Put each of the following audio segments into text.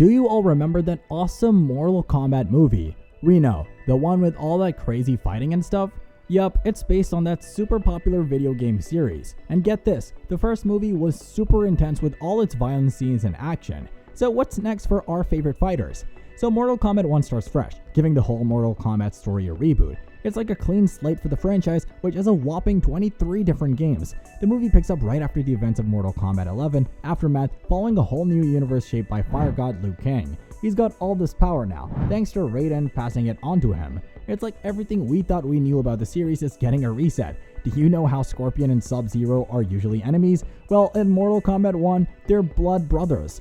Do you all remember that awesome Mortal Kombat movie? We know, the one with all that crazy fighting and stuff? Yup, it's based on that super popular video game series. And get this, the first movie was super intense with all its violent scenes and action. So what's next for our favorite fighters? So Mortal Kombat 1 starts fresh, giving the whole Mortal Kombat story a reboot. It's like a clean slate for the franchise, which has a whopping 23 different games. The movie picks up right after the events of Mortal Kombat 11, Aftermath, following a whole new universe shaped by Fire God Liu Kang. He's got all this power now, thanks to Raiden passing it on to him. It's like everything we thought we knew about the series is getting a reset. Do you know how Scorpion and Sub-Zero are usually enemies? Well, in Mortal Kombat 1, they're blood brothers.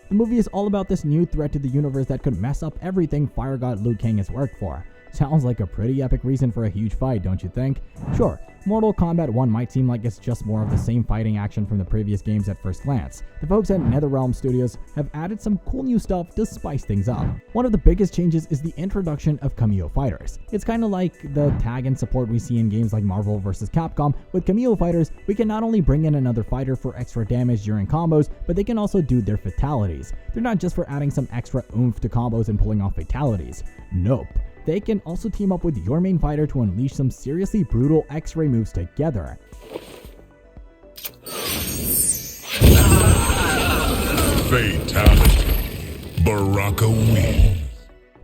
The movie is all about this new threat to the universe that could mess up everything Fire God Liu Kang has worked for. Sounds like a pretty epic reason for a huge fight, don't you think? Sure, Mortal Kombat 1 might seem like it's just more of the same fighting action from the previous games at first glance. The folks at NetherRealm Studios have added some cool new stuff to spice things up. One of the biggest changes is the introduction of cameo fighters. It's kinda like the tag and support we see in games like Marvel vs. Capcom. With cameo fighters, we can not only bring in another fighter for extra damage during combos, but they can also do their fatalities. They're not just for adding some extra oomph to combos and pulling off fatalities. Nope. They can also team up with your main fighter to unleash some seriously brutal X-ray moves together. Fatality. Baraka wins.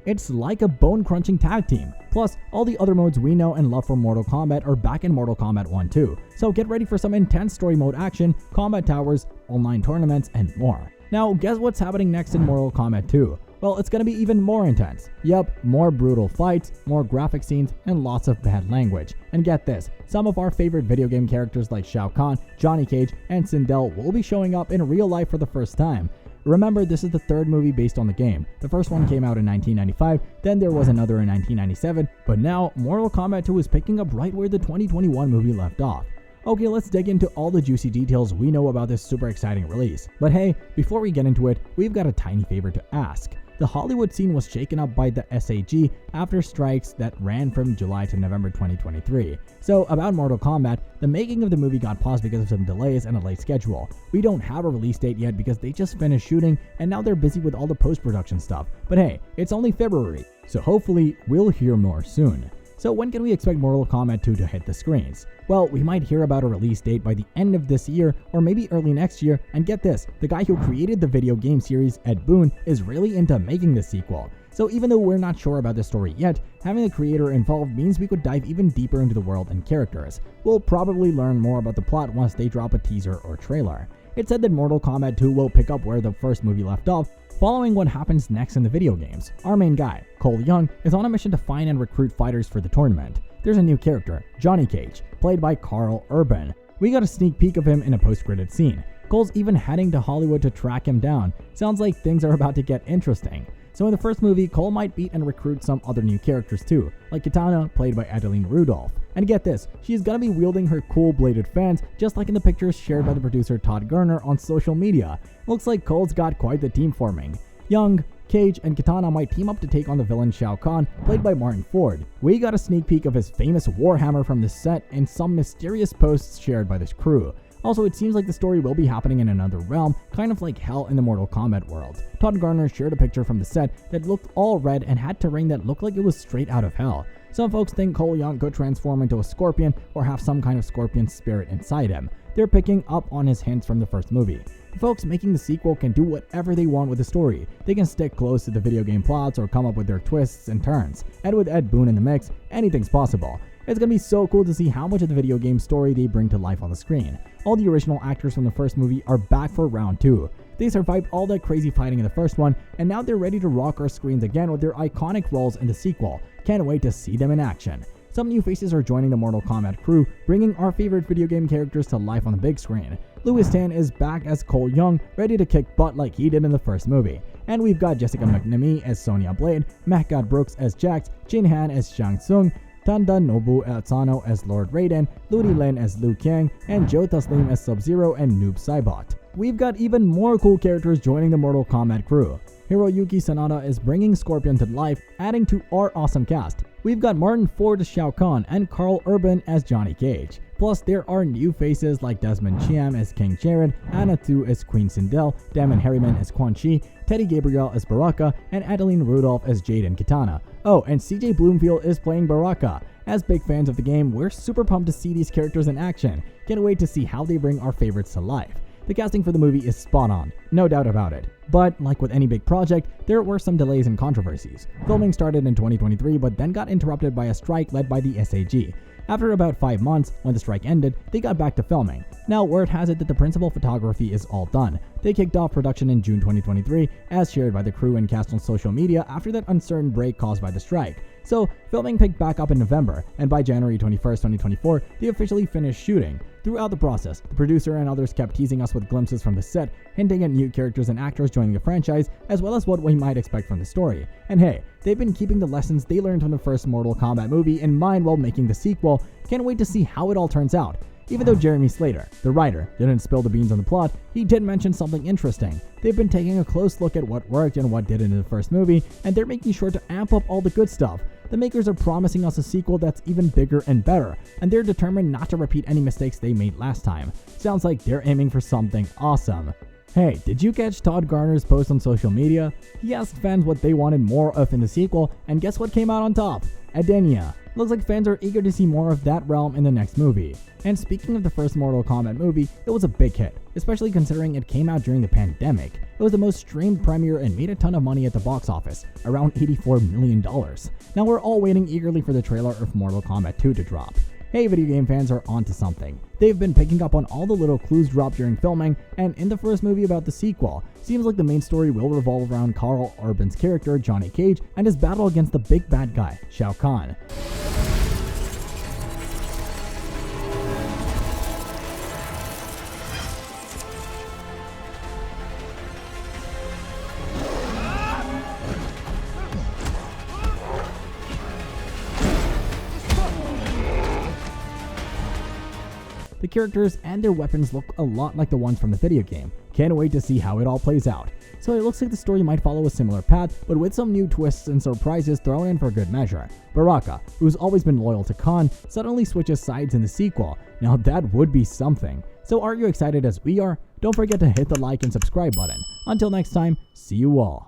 It's like a bone-crunching tag team. Plus, all the other modes we know and love from Mortal Kombat are back in Mortal Kombat 1 too. So get ready for some intense story mode action, combat towers, online tournaments, and more. Now, guess what's happening next in Mortal Kombat 2? Well, it's gonna be even more intense. Yup, more brutal fights, more graphic scenes, and lots of bad language. And get this, some of our favorite video game characters like Shao Kahn, Johnny Cage, and Sindel will be showing up in real life for the first time. Remember, this is the third movie based on the game. The first one came out in 1995, then there was another in 1997, but now Mortal Kombat 2 is picking up right where the 2021 movie left off. Okay, let's dig into all the juicy details we know about this super exciting release. But hey, before we get into it, we've got a tiny favor to ask. The Hollywood scene was shaken up by the SAG after strikes that ran from July to November 2023. So about Mortal Kombat, the making of the movie got paused because of some delays and a late schedule. We don't have a release date yet because they just finished shooting and now they're busy with all the post-production stuff. But hey, it's only February, so hopefully we'll hear more soon. So when can we expect Mortal Kombat 2 to hit the screens? Well, we might hear about a release date by the end of this year or maybe early next year, and get this, the guy who created the video game series, Ed Boon, is really into making the sequel. So even though we're not sure about the story yet, having the creator involved means we could dive even deeper into the world and characters. We'll probably learn more about the plot once they drop a teaser or trailer. It's said that Mortal Kombat 2 will pick up where the first movie left off, following what happens next in the video games. Our main guy, Cole Young, is on a mission to find and recruit fighters for the tournament. There's a new character, Johnny Cage, played by Carl Urban. We got a sneak peek of him in a post-credit scene. Cole's even heading to Hollywood to track him down. Sounds like things are about to get interesting. So in the first movie, Cole might beat and recruit some other new characters too, like Kitana, played by Adeline Rudolph. And get this, she's gonna be wielding her cool bladed fans, just like in the pictures shared by the producer Todd Garner on social media. Looks like Cole's got quite the team forming. Young, Cage, and Kitana might team up to take on the villain Shao Kahn, played by Martin Ford. We got a sneak peek of his famous Warhammer from the set in some mysterious posts shared by this crew. Also, it seems like the story will be happening in another realm, kind of like hell in the Mortal Kombat world. Todd Garner shared a picture from the set that looked all red and had terrain that looked like it was straight out of hell. Some folks think Cole Young could transform into a scorpion or have some kind of scorpion spirit inside him. They're picking up on his hints from the first movie. The folks making the sequel can do whatever they want with the story. They can stick close to the video game plots or come up with their twists and turns. And with Ed Boon in the mix, anything's possible. It's gonna be so cool to see how much of the video game story they bring to life on the screen. All the original actors from the first movie are back for round 2. They survived all that crazy fighting in the first one, and now they're ready to rock our screens again with their iconic roles in the sequel. Can't wait to see them in action. Some new faces are joining the Mortal Kombat crew, bringing our favorite video game characters to life on the big screen. Louis Tan is back as Cole Young, ready to kick butt like he did in the first movie. And we've got Jessica McNamee as Sonya Blade, Matt God Brooks as Jax, Jin Han as Shang Tsung, Tanda Nobu Asano as Lord Raiden, Ludi Lin as Liu Kang, and Joe Taslim as Sub-Zero and Noob Saibot. We've got even more cool characters joining the Mortal Kombat crew. Hiroyuki Sanada is bringing Scorpion to life, adding to our awesome cast. We've got Martin Ford as Shao Kahn and Carl Urban as Johnny Cage. Plus, there are new faces like Desmond Chiam as King Jared, Anna Thu as Queen Sindel, Damon Harriman as Quan Chi, Teddy Gabriel as Baraka, and Adeline Rudolph as Jade and Kitana. Oh, and CJ Bloomfield is playing Baraka. As big fans of the game, we're super pumped to see these characters in action. Can't wait to see how they bring our favorites to life. The casting for the movie is spot on, no doubt about it. But, like with any big project, there were some delays and controversies. Filming started in 2023 but then got interrupted by a strike led by the SAG. After about 5 months, when the strike ended, they got back to filming. Now, word has it that the principal photography is all done. They kicked off production in June 2023, as shared by the crew and cast on social media after that uncertain break caused by the strike. So, filming picked back up in November, and by January 21st, 2024, they officially finished shooting. Throughout the process, the producer and others kept teasing us with glimpses from the set, hinting at new characters and actors joining the franchise, as well as what we might expect from the story. And hey, they've been keeping the lessons they learned from the first Mortal Kombat movie in mind while making the sequel. Can't wait to see how it all turns out. Even though Jeremy Slater, the writer, didn't spill the beans on the plot, he did mention something interesting. They've been taking a close look at what worked and what didn't in the first movie, and they're making sure to amp up all the good stuff. The makers are promising us a sequel that's even bigger and better, and they're determined not to repeat any mistakes they made last time. Sounds like they're aiming for something awesome. Hey, did you catch Todd Garner's post on social media? He asked fans what they wanted more of in the sequel, and guess what came out on top? Edenia. Looks like fans are eager to see more of that realm in the next movie. And speaking of the first Mortal Kombat movie, it was a big hit, especially considering it came out during the pandemic. It was the most streamed premiere and made a ton of money at the box office, around $84 million. Now we're all waiting eagerly for the trailer of Mortal Kombat 2 to drop. Hey, video game fans are onto something. They've been picking up on all the little clues dropped during filming, and in the first movie about the sequel, seems like the main story will revolve around Carl Urban's character, Johnny Cage, and his battle against the big bad guy, Shao Kahn. The characters and their weapons look a lot like the ones from the video game. Can't wait to see how it all plays out. So it looks like the story might follow a similar path, but with some new twists and surprises thrown in for good measure. Baraka, who's always been loyal to Khan, suddenly switches sides in the sequel. Now that would be something. So are you excited as we are? Don't forget to hit the like and subscribe button. Until next time, see you all.